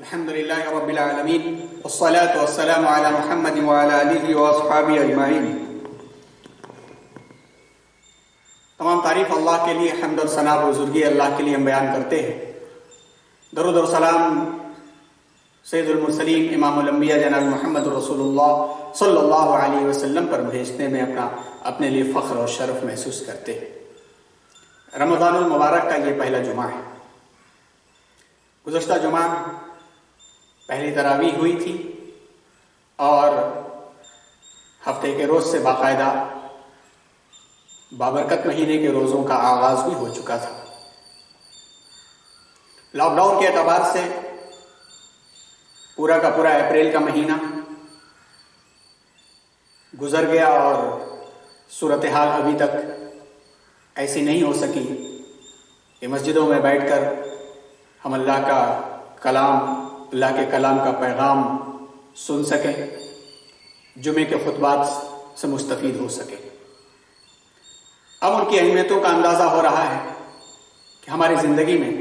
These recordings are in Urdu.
الحمد للہ رب العالمین والصلاة والسلام علی محمد وعلی آلہ واصحابہ اجمعین۔ تمام تعریف اللہ کے لیے، حمد اور ثنا و بزرگی اللہ کے لیے ہم بیان کرتے ہیں۔ درود و سلام سید المرسلین امام الانبیاء جناب محمد رسول اللہ صلی اللہ علیہ وسلم پر بھیجنے میں اپنے لیے فخر اور شرف محسوس کرتے ہیں۔ رمضان المبارک کا یہ پہلا جمعہ ہے۔ گزشتہ جمعہ پہلی تراویح ہوئی تھی اور ہفتے کے روز سے باقاعدہ بابرکت مہینے کے روزوں کا آغاز بھی ہو چکا تھا۔ لاک ڈاؤن کے اعتبار سے پورا کا پورا اپریل کا مہینہ گزر گیا اور صورتحال ابھی تک ایسی نہیں ہو سکی کہ مسجدوں میں بیٹھ کر ہم اللہ کے کلام کا پیغام سن سکیں، جمعے کے خطبات سے مستفید ہو سکیں۔ اب ان کی اہمیتوں کا اندازہ ہو رہا ہے کہ ہماری زندگی میں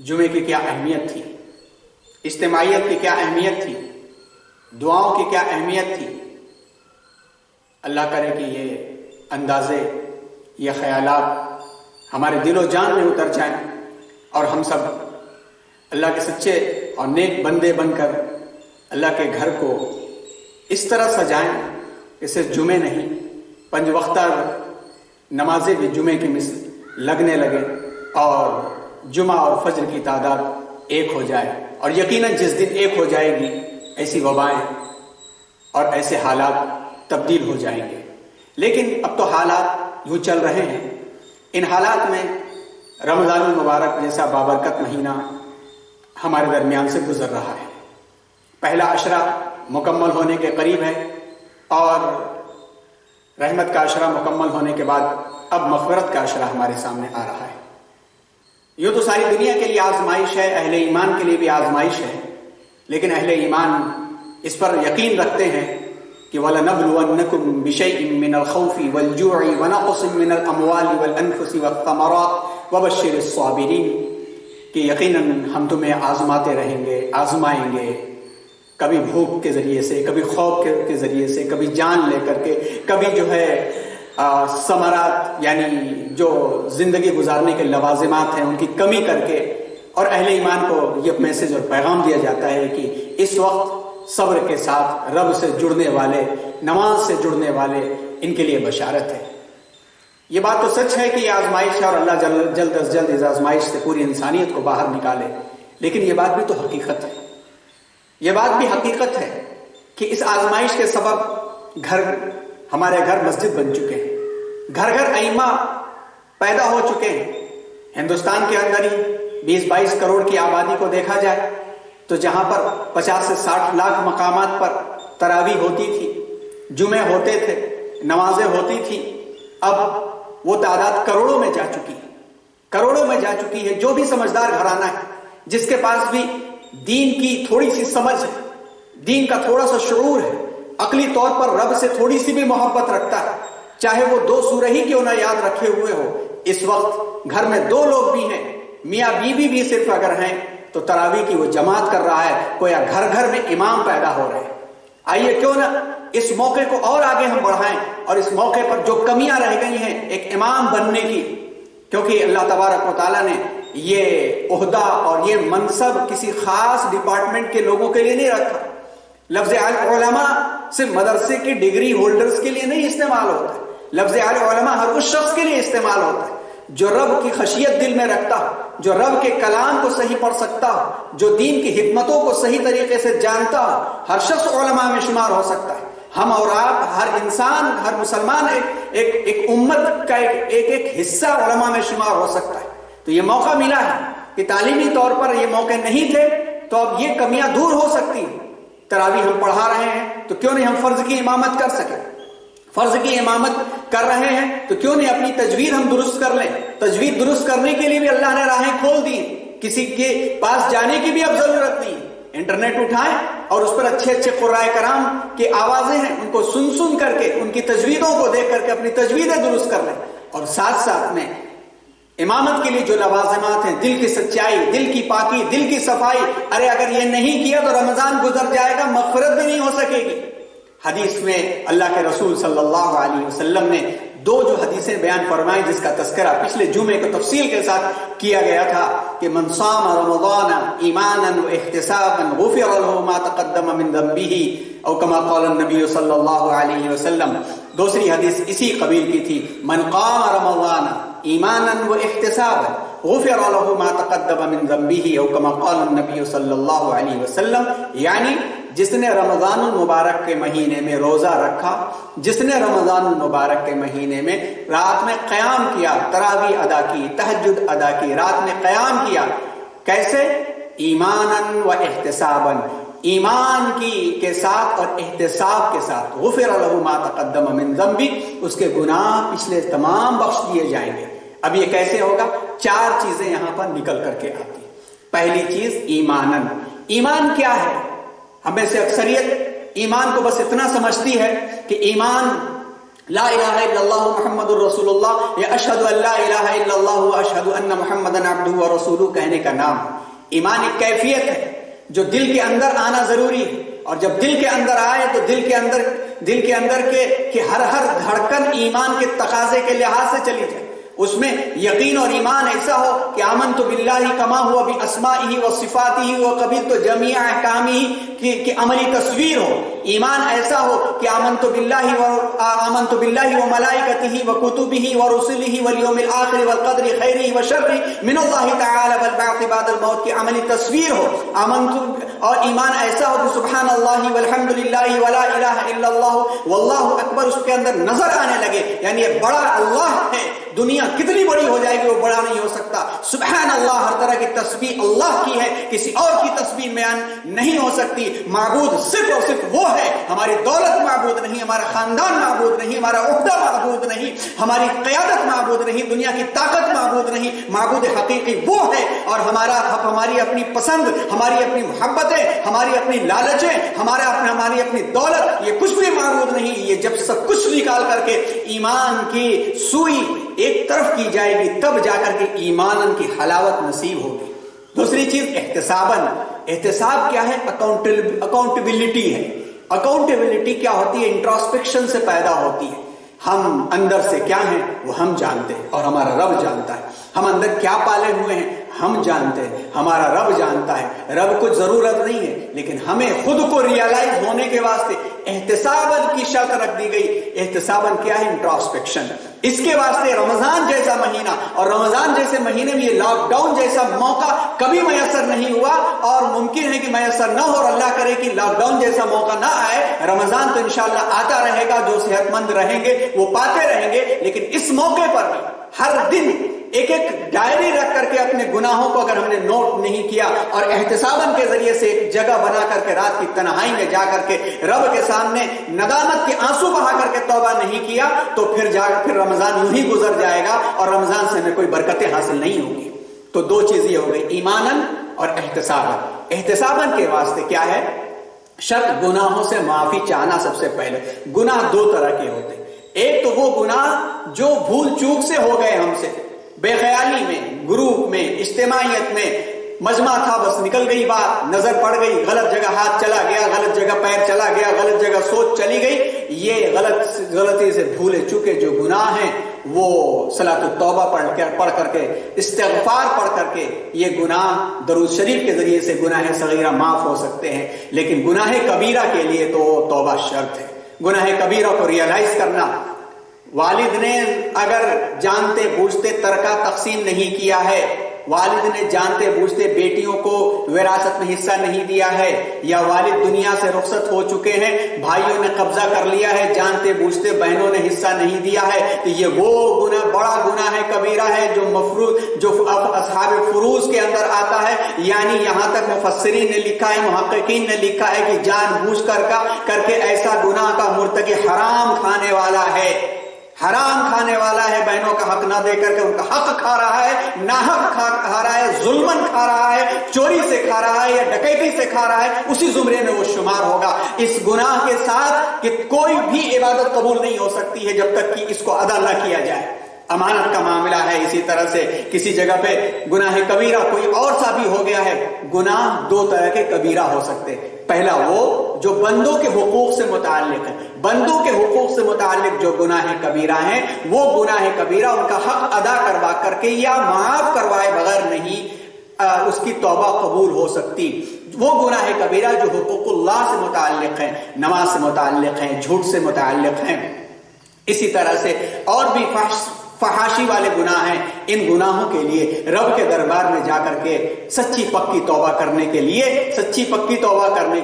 جمعے کی کیا اہمیت تھی، اجتماعیت کی کیا اہمیت تھی، دعاؤں کی کیا اہمیت تھی۔ اللہ کرے کہ یہ اندازے، یہ خیالات ہمارے دل و جان میں اتر جائیں اور ہم سب اللہ کے سچے اور نیک بندے بن کر اللہ کے گھر کو اس طرح سجائیں کہ صرف جمعے نہیں، پنج وقتہ نمازیں بھی جمعے کی مثل لگنے لگے اور جمعہ اور فجر کی تعداد ایک ہو جائے۔ اور یقیناً جس دن ایک ہو جائے گی ایسی وبائیں اور ایسے حالات تبدیل ہو جائیں گے۔ لیکن اب تو حالات یوں چل رہے ہیں، ان حالات میں رمضان المبارک جیسا بابرکت مہینہ ہمارے درمیان سے گزر رہا ہے۔ پہلا عشرہ مکمل ہونے کے قریب ہے اور رحمت کا عشرہ مکمل ہونے کے بعد اب مغفرت کا عشرہ ہمارے سامنے آ رہا ہے۔ یوں تو ساری دنیا کے لیے آزمائش ہے، اہل ایمان کے لیے بھی آزمائش ہے، لیکن اہل ایمان اس پر یقین رکھتے ہیں کہ وَلَنَبْلُوَنَّكُمْ بِشَيْءٍ مِّنَ الْخَوْفِ وَالْجُوعِ وَنَقْصٍ مِّنَ الْأَمْوَالِ وَالْأَنفُسِ وَالثَّمَرَاتِ وَبَشِّرِ الصَّابِرِينَ، کہ یقیناً ہم تمہیں آزماتے رہیں گے، آزمائیں گے، کبھی بھوک کے ذریعے سے، کبھی خوف کے ذریعے سے، کبھی جان لے کر کے، کبھی جو ہے ثمرات یعنی جو زندگی گزارنے کے لوازمات ہیں ان کی کمی کر کے۔ اور اہل ایمان کو یہ میسج اور پیغام دیا جاتا ہے کہ اس وقت صبر کے ساتھ رب سے جڑنے والے، نماز سے جڑنے والے، ان کے لیے بشارت ہے۔ یہ بات تو سچ ہے کہ یہ آزمائش ہے اور اللہ جلد از جلد اس آزمائش سے پوری انسانیت کو باہر نکالے، لیکن یہ بات بھی تو حقیقت ہے، یہ بات بھی حقیقت ہے کہ اس آزمائش کے سبب ہمارے گھر مسجد بن چکے ہیں، گھر گھر ائمہ پیدا ہو چکے ہیں۔ ہندوستان کے اندر ہی 20-22 کروڑ کی آبادی کو دیکھا جائے تو جہاں پر 50 سے 60 لاکھ مقامات پر تراویح ہوتی تھی، جمعے ہوتے تھے، نمازیں ہوتی تھی، اب وہ تعداد کروڑوں میں جا چکی ہے۔ جو بھی سمجھدار گھرانہ ہے، جس کے پاس بھی دین کی تھوڑی سی سمجھ ہے، دین کا تھوڑا سا شعور ہے، عقلی طور پر رب سے تھوڑی سی بھی محبت رکھتا ہے، چاہے وہ 2 سورہ ہی کیوں نہ یاد رکھے ہوئے ہو، اس وقت گھر میں 2 لوگ بھی ہیں، میاں بیوی بھی صرف اگر ہیں تو تراویح کی وہ جماعت کر رہا ہے، گویا گھر گھر میں امام پیدا ہو رہے ہیں۔ آئیے کیوں نہ اس موقع کو اور آگے ہم بڑھائیں اور اس موقع پر جو کمیاں رہ گئی ہیں ایک امام بننے کی، کیونکہ اللہ تبارک و تعالیٰ نے یہ عہدہ اور یہ منصب کسی خاص ڈپارٹمنٹ کے لوگوں کے لیے نہیں رکھا۔ لفظ علماء صرف مدرسے کی ڈگری ہولڈرز کے لیے نہیں استعمال ہوتا ہے، لفظ علماء ہر اس شخص کے لیے استعمال ہوتا ہے جو رب کی خشیت دل میں رکھتا ہو، جو رب کے کلام کو صحیح پڑھ سکتا ہو، جو دین کی حکمتوں کو صحیح طریقے سے جانتا ہو، ہر شخص علماء میں شمار ہو سکتا ہے۔ ہم اور آپ، ہر انسان، ہر مسلمان ایک امت کا ایک حصہ علماء میں شمار ہو سکتا ہے۔ تو یہ موقع ملا ہے کہ تعلیمی طور پر یہ موقع نہیں تھے تو اب یہ کمیاں دور ہو سکتی ہیں۔ تراویح ہم پڑھا رہے ہیں تو کیوں نہیں ہم فرض کی امامت کر سکیں؟ فرض کی امامت کر رہے ہیں تو کیوں نہیں اپنی تجوید ہم درست کر لیں؟ تجوید درست کرنے کے لیے بھی اللہ نے راہیں کھول دی، کسی کے پاس جانے کی بھی اب ضرورت نہیں۔ انٹرنیٹ اٹھائیں اور اس پر اچھے قرائے کرام کی آوازیں ہیں، ان کو سن کر کے، ان کی تجویدوں کو دیکھ کر کے اپنی تجویدیں درست کر لیں۔ اور ساتھ ساتھ میں امامت کے لیے جو لوازمات ہیں، دل کی سچائی، دل کی پاکی، دل کی صفائی، ارے اگر یہ نہیں کیا تو رمضان گزر جائے گا، مغفرت بھی نہیں ہو سکے گی۔ حدیث میں اللہ کے رسول صلی اللہ علیہ وسلم نے دو جو حدیثیں بیان فرمائیں، جس کا تذکرہ پچھلے جمعے کو تفصیل کے ساتھ کیا گیا تھا کہ من صام رمضان ایمانا واحتسابا غفر له ما تقدم من ذنبه او كما قال النبي صلی اللہ علیہ وسلم۔ دوسری حدیث اسی قبیل کی تھی، من قام رمضان ایمانا واحتسابا غفر له ما تقدم من ذنبه او كما قال النبي صلی اللہ علیہ وسلم، یعنی جس نے رمضان المبارک کے مہینے میں روزہ رکھا، جس نے رمضان المبارک کے مہینے میں رات میں قیام کیا، تراویح ادا کی، تہجد ادا کی، رات میں قیام کیا، کیسے؟ ایمانا و احتسابا، ایمان کے ساتھ اور احتساب کے ساتھ، غفر له ما تقدم من ذنبی، اس کے گناہ پچھلے تمام بخش دیے جائیں گے۔ اب یہ کیسے ہوگا؟ چار چیزیں یہاں پر نکل کر کے آتی۔ پہلی چیز ایمانا، ایمان کیا ہے؟ ہمیں سے اکثریت ایمان کو بس اتنا سمجھتی ہے کہ ایمان لا الہ الا اللہ محمد الرسول اللہ یا اشہد ان لا الہ الا اللہ و اشہد ان محمد عبدہ و رسولہ کہنے کا نام۔ ایمان ایک کیفیت ہے جو دل کے اندر آنا ضروری ہے، اور جب دل کے اندر آئے تو دل کے اندر کے ہر دھڑکن ایمان کے تقاضے کے لحاظ سے چلی جائے، اس میں یقین اور ایمان ایسا ہو کہ آمنت باللہ کما ہوا باسمائہ و صفاتہ و قبلت جمیع احکامہ کی عملی تصویر ہو۔ ایمان ایسا ہو کہ آمنت باللہ و ملائکتہ و کتبہ و رسلہ والیوم الآخر والقدر خیرہ و شرہ من اللہ تعالی والبعث بعد الموت کی عملی تصویر ہو۔ اور ایمان ایسا ہو کہ سبحان اللہ والحمد للہ ولا الہ الا اللہ واللہ اکبر اس کے اندر نظر آنے لگے، یعنی یہ بڑا اللہ ہے، دنیا کتنی بڑی ہو جائے گی وہ بڑا نہیں ہو سکتا۔ سبحان اللہ، ہر طرح کی تسبیح اللہ کی ہے، کسی اور کی تسبیح بیان نہیں ہو سکتی۔ معبود صرف اور صرف وہ ہے، ہماری دولت معبود نہیں، ہمارا خاندان معبود نہیں، ہمارا عہدہ معبود نہیں، ہماری قیادت معبود نہیں، دنیا کی طاقت معبود نہیں، معبود حقیقی وہ ہے۔ اور ہماری اپنی پسند، ہماری اپنی محبتیں، ہماری اپنی لالچیں، ہماری اپنی دولت، یہ کچھ بھی معبود نہیں۔ یہ جب سب کچھ نکال کر کے ایمان کی سوئی ایک طرف کی جائے گی، تب جا کر کے ایمان کی حلاوت نصیب ہوگی۔ دوسری چیز احتساباً، احتساب کیا ہے؟ اکاؤنٹیبلٹی ہے۔ اکاؤنٹیبلٹی کیا ہوتی ہے؟ انٹراسپیکشن سے پیدا ہوتی ہے۔ ہم اندر سے کیا ہیں وہ ہم جانتے ہیں اور ہمارا رب جانتا ہے۔ ہم اندر کیا پالے ہوئے ہیں ہم جانتے ہیں، ہمارا رب جانتا ہے۔ رب کو ضرورت نہیں ہے، لیکن ہمیں خود کو ریئلائز ہونے کے واسطے احتساباً کی شرط رکھ دی گئی۔ احتساباً کیا ہے؟ انٹراسپیکشن۔ اس کے واسطے رمضان جیسا مہینہ اور رمضان جیسے مہینے میں یہ لاک ڈاؤن جیسا موقع کبھی میسر نہیں ہوا، اور ممکن ہے کہ میسر نہ ہو، اور اللہ کرے کہ لاک ڈاؤن جیسا موقع نہ آئے۔ رمضان تو انشاءاللہ آتا رہے گا، جو صحت مند رہیں گے وہ پاتے رہیں گے، لیکن اس موقع پر بھی ہر دن ایک ڈائری رکھ کر کے اپنے گناہوں کو اگر ہم نے نوٹ نہیں کیا اور احتساباً کے ذریعے سے ایک جگہ بنا کر کے رات کی تنہائی میں جا کر کے رب کے سامنے ندامت کے آنسو بہا کر کے توبہ نہیں کیا، تو پھر رمضان یوں ہی گزر جائے گا اور رمضان سے ہمیں کوئی برکتیں حاصل نہیں ہوگی۔ تو دو چیزیں ہو گئی، ایماناً اور احتساباً۔ احتساباً کے واسطے کیا ہے؟ شرط گناہوں سے معافی چاہنا۔ سب سے پہلے گناہ دو طرح کے ہوتے ہیں، ایک تو وہ گناہ جو بھول چوک سے ہو گئے ہم سے، بے خیالی میں، گروپ میں، اجتماعیت میں، مجمع تھا بس نکل گئی بات، نظر پڑ گئی، غلط جگہ ہاتھ چلا گیا، غلط جگہ پیر چلا گیا، غلط جگہ سوچ چلی گئی، یہ غلطی سے بھولے چکے جو گناہ ہیں وہ صلاۃ التوبہ پڑھ کر کے، استغفار پڑھ کر کے یہ گناہ درود شریف کے ذریعے سے گناہ صغیرہ معاف ہو سکتے ہیں۔ لیکن گناہ کبیرہ کے لیے تو توبہ شرط ہے۔ گناہ کبیرہ کو ریئلائز کرنا، والد نے اگر جانتے بوجھتے ترکہ تقسیم نہیں کیا ہے، والد نے جانتے بوجھتے بیٹیوں کو وراثت میں حصہ نہیں دیا ہے، یا والد دنیا سے رخصت ہو چکے ہیں، بھائیوں نے قبضہ کر لیا ہے، جانتے بوجھتے بہنوں نے حصہ نہیں دیا ہے، تو یہ وہ گناہ بڑا گناہ ہے، کبیرہ ہے، جو اصحاب فروض کے اندر آتا ہے۔ یعنی یہاں تک مفسرین نے لکھا ہے، محققین نے لکھا ہے کہ جان بوجھ کر کے ایسا گناہ کا مرتکب حرام کھانے والا ہے، حرام کھانے والا ہے، بہنوں کا حق نہ دے کر کے ان کا حق کھا رہا ہے، ناحق کھا رہا ہے، ظلمن کھا رہا ہے، چوری سے کھا رہا ہے یا ڈکیتی سے کھا رہا ہے، اسی زمرے میں وہ شمار ہوگا۔ اس گناہ کے ساتھ کہ کوئی بھی عبادت قبول نہیں ہو سکتی ہے جب تک کہ اس کو ادا نہ کیا جائے۔ امانت کا معاملہ ہے، اسی طرح سے کسی جگہ پہ گناہ کبیرہ کوئی اور سا بھی ہو گیا ہے۔ گناہ دو طرح کے کبیرہ ہو سکتے ہیں، پہلا وہ جو بندوں کے حقوق سے متعلق ہے، بندوں کے حقوق سے متعلق جو گناہ کبیرہ ہیں وہ گناہ کبیرہ ان کا حق ادا کروا کر کے یا معاف کروائے بغیر نہیں اس کی توبہ قبول ہو سکتی۔ وہ گناہ کبیرہ جو حقوق اللہ سے متعلق ہیں، نماز سے متعلق ہیں، جھوٹ سے متعلق ہیں، اسی طرح سے اور بھی فحاشی والے گناہ ہیں، ان گناہوں کے لیے رب کے دربار میں جا کر کے سچی پکی توبہ کرنے کے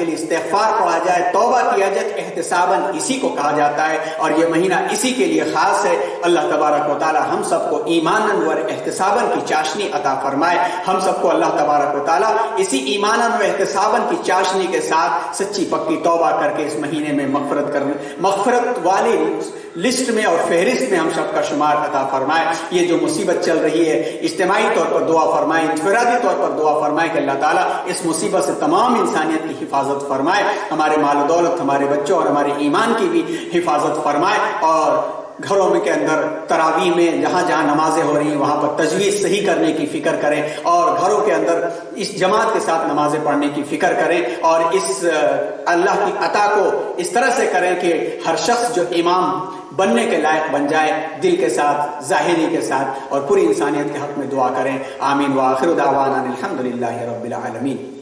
لیے استغفار پڑھا جائے، توبہ کیا جائے۔ احتساباً اسی کو کہا جاتا ہے اور یہ مہینہ اسی کے لیے خاص ہے۔ اللہ تبارک و تعالی ہم سب کو ایماناً و احتساباً کی چاشنی عطا فرمائے۔ ہم سب کو اللہ تبارک و تعالی اسی ایماناً و احتساباً کی چاشنی کے ساتھ سچی پکی توبہ کر کے اس مہینے میں مغفرت والی لسٹ میں اور فہرست میں ہم سب کا شمار عطا فرمائے۔ یہ جو مصیبت چل رہی ہے اجتماعی طور پر دعا فرمائے، انفرادی طور پر دعا فرمائے کہ اللہ تعالیٰ اس مصیبت سے تمام انسانیت کی حفاظت فرمائے، ہمارے مال و دولت، ہمارے بچوں اور ہمارے ایمان کی بھی حفاظت فرمائے، اور گھروں میں کے اندر تراویح میں جہاں جہاں نمازیں ہو رہی ہیں وہاں پر تجویز صحیح کرنے کی فکر کریں، اور گھروں کے اندر اس جماعت کے ساتھ نمازیں پڑھنے کی فکر کریں، اور اس اللہ کی عطا کو اس طرح سے کریں کہ ہر شخص جو امام بننے کے لائق بن جائے، دل کے ساتھ، ظاہری کے ساتھ، اور پوری انسانیت کے حق میں دعا کریں۔ آمین وآخر دعوانا الحمدللہ رب العالمین۔